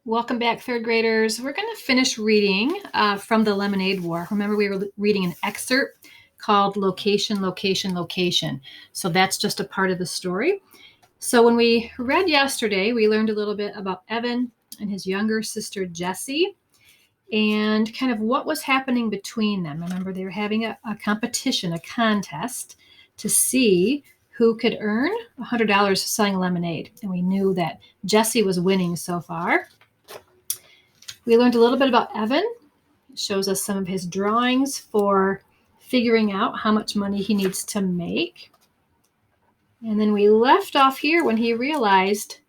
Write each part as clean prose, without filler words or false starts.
Welcome back, third graders. We're going to finish reading from the Lemonade War. Remember, we were reading an excerpt called Location, Location, Location. So that's just a part of the story. So when we read yesterday, we learned a little bit about Evan and his younger sister, Jessie, and kind of what was happening between them. Remember, they were having a competition, a contest to see who could earn $100 selling lemonade. And we knew that Jessie was winning so far. We learned a little bit about Evan. It shows us some of his drawings for figuring out how much money he needs to make. And then we left off here when he realized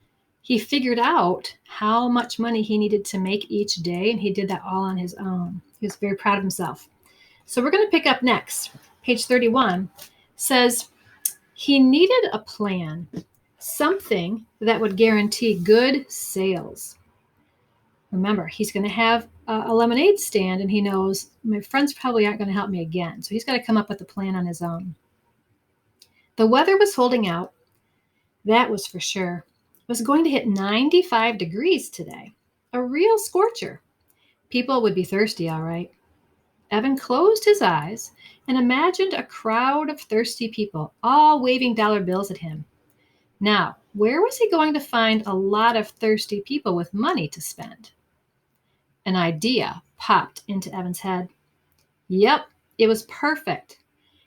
he figured out how much money he needed to make each day, and he did that all on his own. He was very proud of himself. So we're going to pick up next. Page 31 says he needed a plan, something that would guarantee good sales. Remember, he's going to have a lemonade stand, and he knows my friends probably aren't going to help me again. So he's got to come up with a plan on his own. The weather was holding out. That was for sure. It was going to hit 95 degrees today. A real scorcher. People would be thirsty, all right. Evan closed his eyes and imagined a crowd of thirsty people, all waving dollar bills at him. Now, where was he going to find a lot of thirsty people with money to spend? An idea popped into Evan's head. Yep, it was perfect.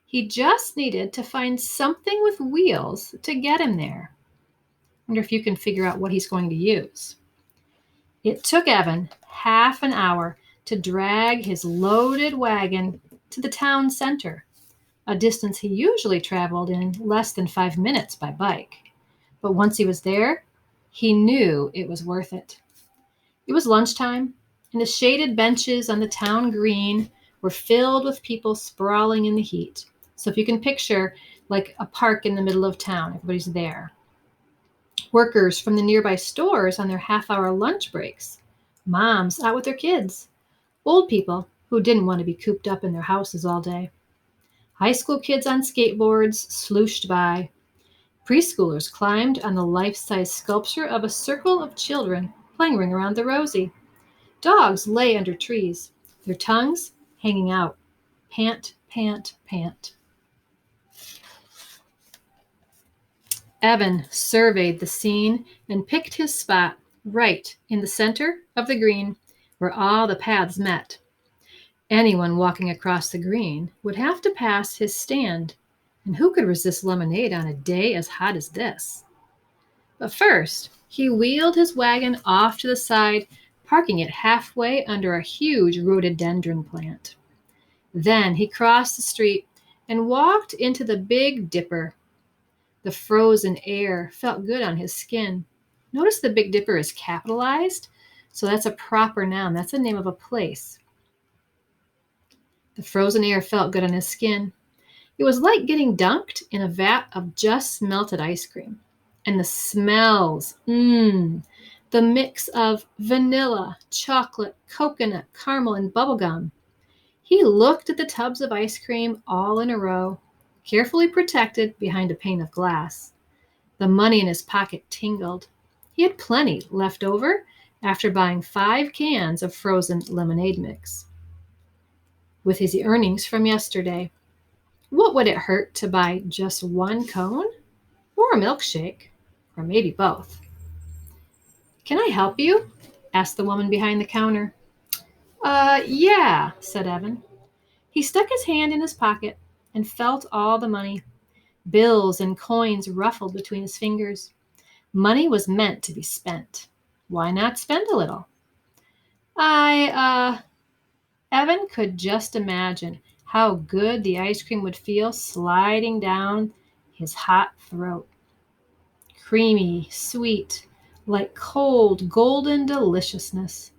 He just needed to find something with wheels to get him there. Wonder if you can figure out what he's going to use. It took Evan half an hour to drag his loaded wagon to the town center, a distance he usually traveled in less than 5 minutes by bike. But once he was there, he knew it was worth it. It was lunchtime, and the shaded benches on the town green were filled with people sprawling in the heat. So if you can picture like a park in the middle of town, everybody's there. Workers from the nearby stores on their half-hour lunch breaks. Moms out with their kids. Old people who didn't want to be cooped up in their houses all day. High school kids on skateboards slooshed by. Preschoolers climbed on the life-size sculpture of a circle of children playing Ring Around the Rosie. Dogs lay under trees, their tongues hanging out. Pant, pant, pant. Evan surveyed the scene and picked his spot right in the center of the green where all the paths met. Anyone walking across the green would have to pass his stand, and who could resist lemonade on a day as hot as this? But first, he wheeled his wagon off to the side, parking it halfway under a huge rhododendron plant. Then he crossed the street and walked into the Big Dipper. The frozen air felt good on his skin. Notice the Big Dipper is capitalized, so that's a proper noun. That's the name of a place. The frozen air felt good on his skin. It was like getting dunked in a vat of just melted ice cream. And the smells, the mix of vanilla, chocolate, coconut, caramel, and bubblegum. He looked at the tubs of ice cream all in a row, carefully protected behind a pane of glass. The money in his pocket tingled. He had plenty left over after buying 5 cans of frozen lemonade mix. With his earnings from yesterday, what would it hurt to buy just 1 cone? Or a milkshake? Or maybe both? Can I help you? Asked the woman behind the counter. Yeah, said Evan. He stuck his hand in his pocket and felt all the money. Bills and coins ruffled between his fingers. Money was meant to be spent. Why not spend a little? Evan could just imagine how good the ice cream would feel sliding down his hot throat. Creamy, sweet, like cold, golden deliciousness.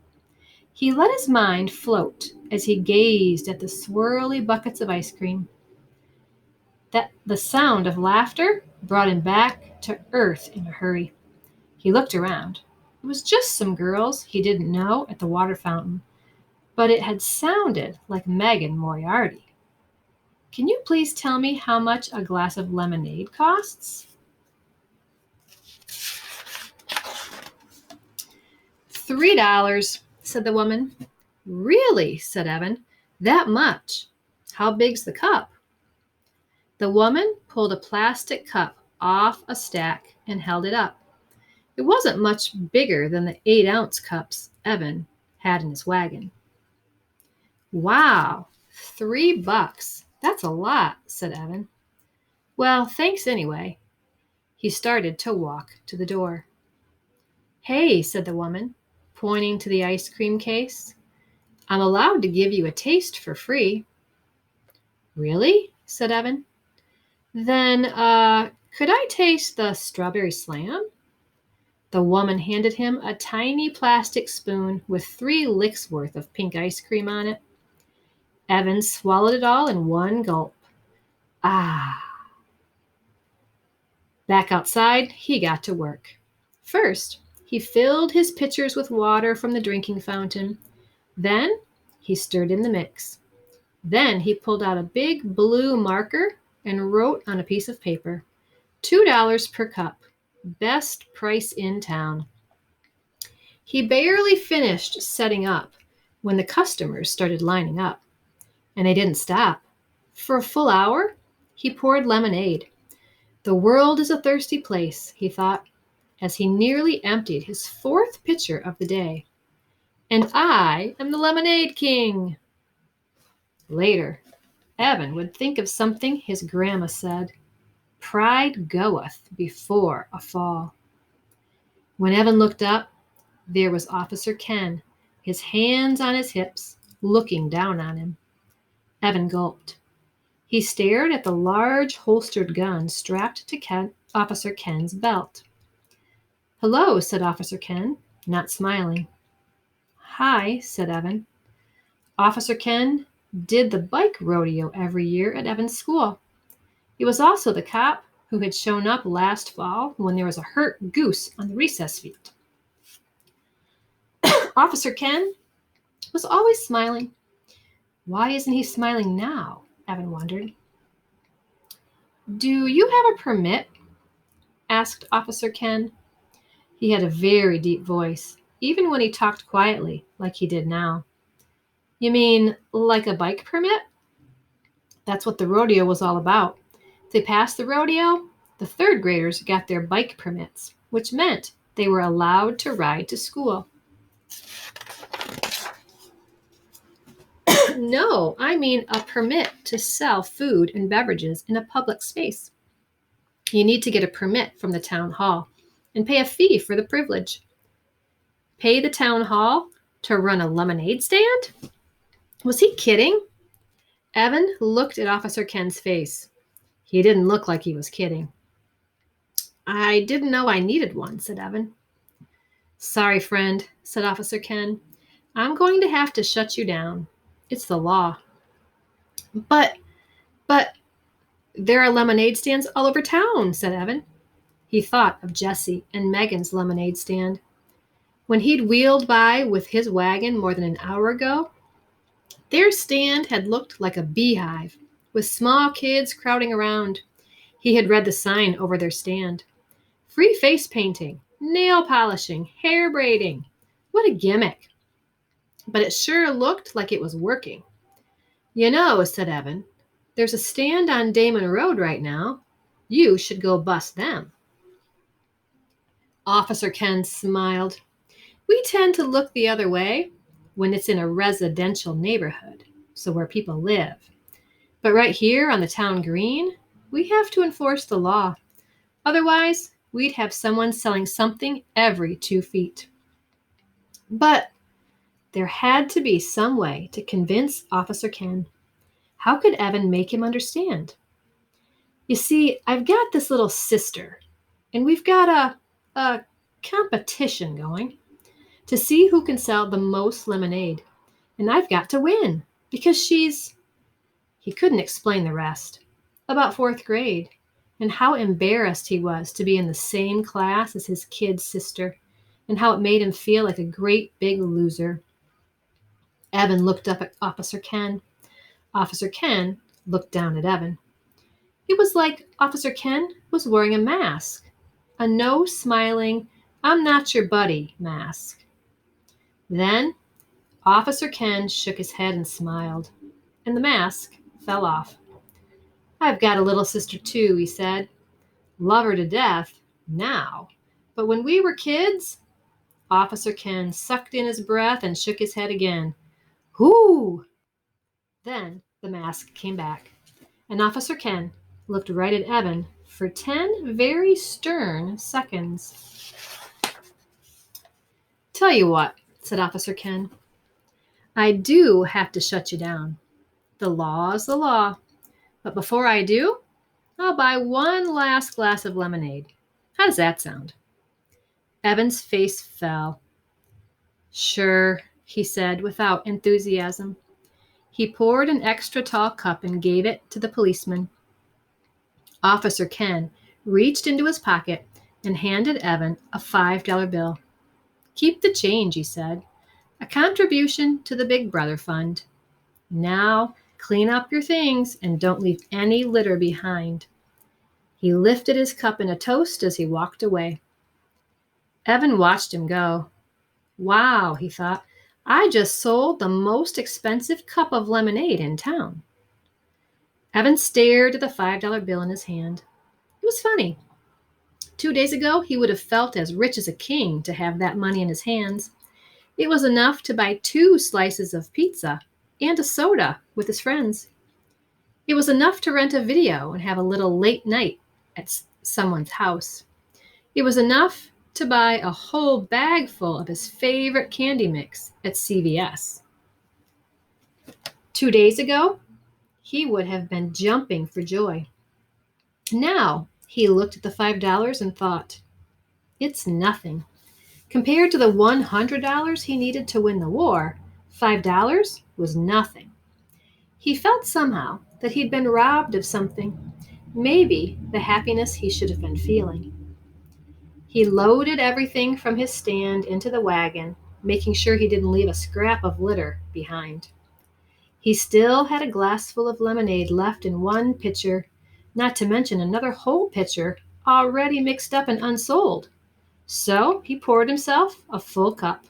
He let his mind float as he gazed at the swirly buckets of ice cream. The sound of laughter brought him back to earth in a hurry. He looked around. It was just some girls he didn't know at the water fountain, but it had sounded like Megan Moriarty. Can you please tell me how much a glass of lemonade costs? $3, said the woman. Really, said Evan. That much? How big's the cup? The woman pulled a plastic cup off a stack and held it up. It wasn't much bigger than the 8-ounce cups Evan had in his wagon. Wow, $3. That's a lot, said Evan. Well, thanks anyway. He started to walk to the door. Hey, said the woman, pointing to the ice cream case. I'm allowed to give you a taste for free. Really? Said Evan. Then, could I taste the strawberry slam? The woman handed him a tiny plastic spoon with 3 licks worth of pink ice cream on it. Evan swallowed it all in one gulp. Ah. Back outside, he got to work. First, he filled his pitchers with water from the drinking fountain. Then, he stirred in the mix. Then he pulled out a big blue marker and wrote on a piece of paper, $2 per cup, best price in town. He barely finished setting up when the customers started lining up, and they didn't stop. For a full hour, he poured lemonade. The world is a thirsty place, he thought, as he nearly emptied his 4th pitcher of the day. And I am the lemonade king. Later, Evan would think of something his grandma said, pride goeth before a fall. When Evan looked up, there was Officer Ken, his hands on his hips, looking down on him. Evan gulped. He stared at the large holstered gun strapped to Officer Ken's belt. Hello, said Officer Ken, not smiling. Hi, said Evan. Officer Ken did the bike rodeo every year at Evan's school. He was also the cop who had shown up last fall when there was a hurt goose on the recess field. Officer Ken was always smiling. Why isn't he smiling now? Evan wondered. Do you have a permit? Asked Officer Ken. He had a very deep voice, even when he talked quietly, like he did now. You mean like a bike permit? That's what the rodeo was all about. If they passed the rodeo, the 3rd graders got their bike permits, which meant they were allowed to ride to school. No, I mean a permit to sell food and beverages in a public space. You need to get a permit from the town hall and pay a fee for the privilege. Pay the town hall to run a lemonade stand? Was he kidding? Evan looked at Officer Ken's face. He didn't look like he was kidding. I didn't know I needed one, said Evan. Sorry, friend, said Officer Ken. I'm going to have to shut you down. It's the law. But there are lemonade stands all over town, said Evan. He thought of Jessie and Megan's lemonade stand. When he'd wheeled by with his wagon more than an hour ago, their stand had looked like a beehive, with small kids crowding around. He had read the sign over their stand. Free face painting, nail polishing, hair braiding. What a gimmick. But it sure looked like it was working. You know, said Evan, there's a stand on Damon Road right now. You should go bust them. Officer Ken smiled. We tend to look the other way when it's in a residential neighborhood, so where people live. But right here on the town green, we have to enforce the law. Otherwise, we'd have someone selling something every 2 feet. But there had to be some way to convince Officer Ken. How could Evan make him understand? You see, I've got this little sister, and we've got a competition going to see who can sell the most lemonade. And I've got to win because she's... He couldn't explain the rest. About 4th grade, and how embarrassed he was to be in the same class as his kid sister, and how it made him feel like a great big loser. Evan looked up at Officer Ken. Officer Ken looked down at Evan. It was like Officer Ken was wearing a mask, a no-smiling, I'm not your buddy mask. Then Officer Ken shook his head and smiled, and the mask fell off. "I've got a little sister too," he said. "Love her to death now. But when we were kids," Officer Ken sucked in his breath and shook his head again. "Whoo!" Then the mask came back, and Officer Ken looked right at Evan for 10 very stern seconds. "Tell you what," said Officer Ken, "I do have to shut you down. The law's the law. But before I do, I'll buy one last glass of lemonade. How does that sound?" Evan's face fell. "Sure," he said without enthusiasm. He poured an extra tall cup and gave it to the policeman. Officer Ken reached into his pocket and handed Evan a $5 bill. "Keep the change," he said. "A contribution to the Big Brother Fund. Now, clean up your things and don't leave any litter behind." He lifted his cup in a toast as he walked away. Evan watched him go. "Wow," he thought, "I just sold the most expensive cup of lemonade in town." Evan stared at the $5 bill in his hand. It was funny. 2 days ago, he would have felt as rich as a king to have that money in his hands. It was enough to buy 2 slices of pizza and a soda with his friends. It was enough to rent a video and have a little late night at someone's house. It was enough to buy a whole bag full of his favorite candy mix at CVS. 2 days ago, he would have been jumping for joy. Now, he looked at the $5 and thought, it's nothing. Compared to the $100 he needed to win the war, $5 was nothing. He felt somehow that he'd been robbed of something, maybe the happiness he should have been feeling. He loaded everything from his stand into the wagon, making sure he didn't leave a scrap of litter behind. He still had a glass full of lemonade left in one pitcher, not to mention another whole pitcher already mixed up and unsold. So he poured himself a full cup.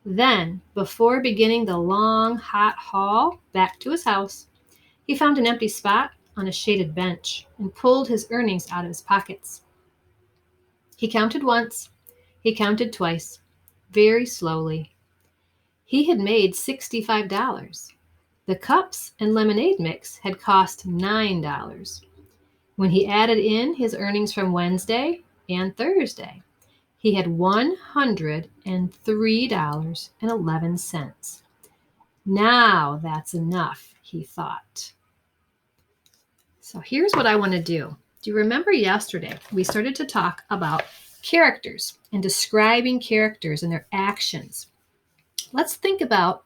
Then, before beginning the long, hot haul back to his house, he found an empty spot on a shaded bench and pulled his earnings out of his pockets. He counted once, he counted twice, very slowly. He had made $65. The cups and lemonade mix had cost $9. When he added in his earnings from Wednesday and Thursday, he had $103.11. Now that's enough, he thought. So here's what I want to do. Do you remember yesterday we started to talk about characters and describing characters and their actions? Let's think about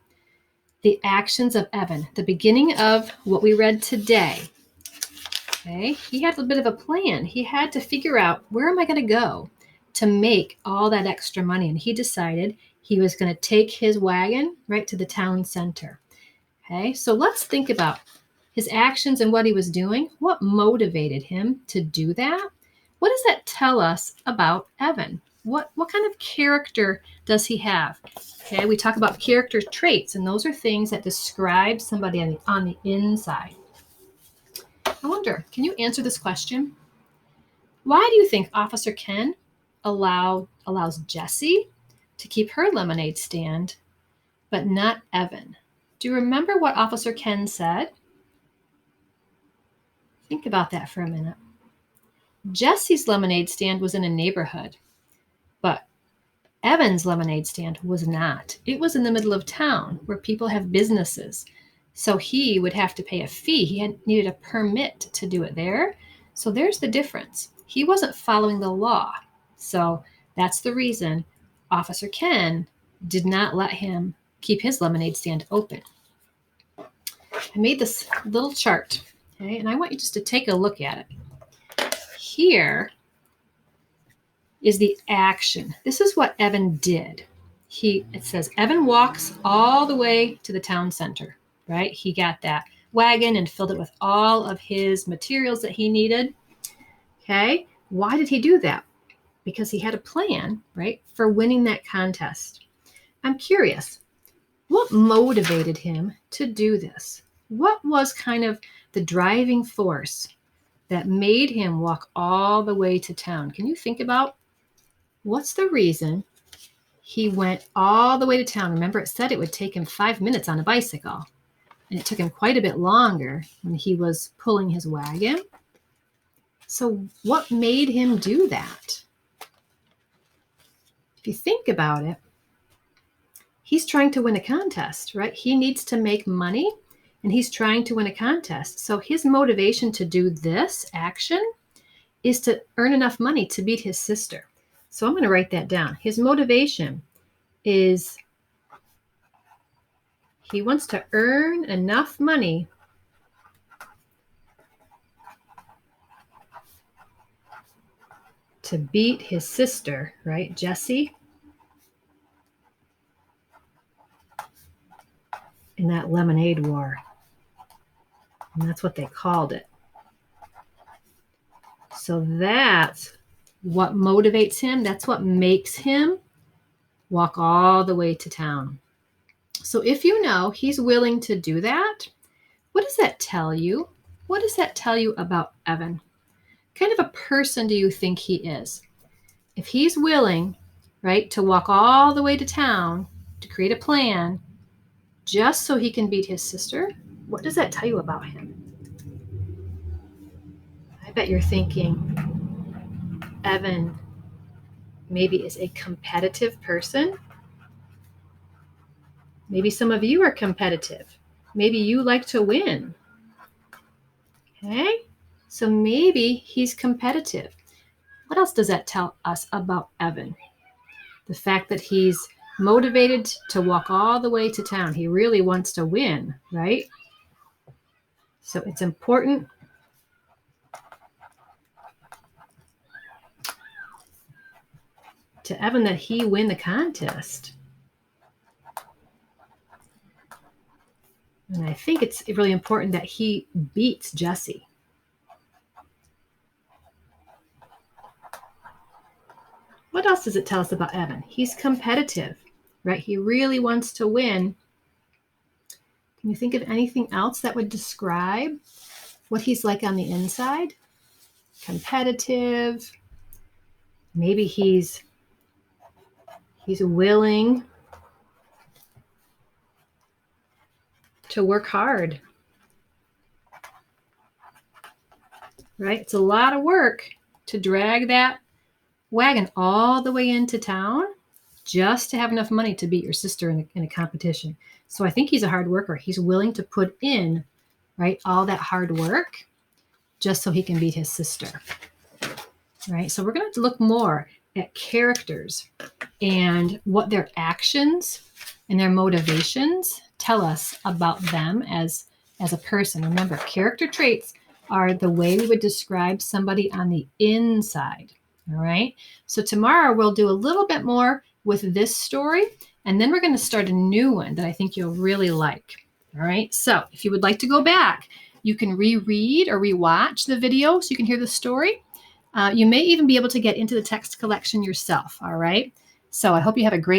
the actions of Evan, the beginning of what we read today. Okay, he had a bit of a plan. He had to figure out, where am I going to go to make all that extra money? And he decided he was going to take his wagon right to the town center. Okay, so let's think about his actions and what he was doing. What motivated him to do that? What does that tell us about Evan? What kind of character does he have? Okay, we talk about character traits, and those are things that describe somebody on the inside. I wonder, can you answer this question? Why do you think Officer Ken allows Jessie to keep her lemonade stand, but not Evan? Do you remember what Officer Ken said? Think about that for a minute. Jessie's lemonade stand was in a neighborhood, but Evan's lemonade stand was not. It was in the middle of town where people have businesses. So he would have to pay a fee. He needed a permit to do it there. So there's the difference. He wasn't following the law. So that's the reason Officer Ken did not let him keep his lemonade stand open. I made this little chart, okay, and I want you just to take a look at it. Here is the action. This is what Evan did. It says Evan walks all the way to the town center, right? He got that wagon and filled it with all of his materials that he needed. Okay. Why did he do that? Because he had a plan, right, for winning that contest. I'm curious, what motivated him to do this? What was kind of the driving force that made him walk all the way to town? Can you think about what's the reason he went all the way to town? Remember, it said it would take him 5 minutes on a bicycle, and it took him quite a bit longer when he was pulling his wagon. So what made him do that? If you think about it, he's trying to win a contest, right? He needs to make money, and he's trying to win a contest. So his motivation to do this action is to earn enough money to beat his sister. So I'm going to write that down. His motivation is he wants to earn enough money to beat his sister, right, Jessie, in that lemonade war. And that's what they called it. So that's what motivates him. That's what makes him walk all the way to town. So if you know he's willing to do that, what does that tell you? What does that tell you about Evan? What kind of a person do you think he is? If he's willing, right, to walk all the way to town to create a plan just so he can beat his sister, what does that tell you about him? I bet you're thinking Evan maybe is a competitive person. Maybe some of you are competitive. Maybe you like to win. Okay? So maybe he's competitive. What else does that tell us about Evan? The fact that he's motivated to walk all the way to town. He really wants to win, right? So it's important to Evan that he win the contest. And I think it's really important that he beats Jessie. What else does it tell us about Evan? He's competitive, right? He really wants to win. Can you think of anything else that would describe what he's like on the inside? Competitive. Maybe he's willing to work hard, right? It's a lot of work to drag that wagon all the way into town just to have enough money to beat your sister in a competition. So I think he's a hard worker. He's willing to put in, right, all that hard work just so he can beat his sister, right? So we're going to have to look more at characters and what their actions and their motivations tell us about them as a person. Remember, character traits are the way we would describe somebody on the inside. All right. So tomorrow we'll do a little bit more with this story, and then we're going to start a new one that I think you'll really like. All right. So if you would like to go back, you can reread or rewatch the video so you can hear the story. You may even be able to get into the text collection yourself. All right. So I hope you have a great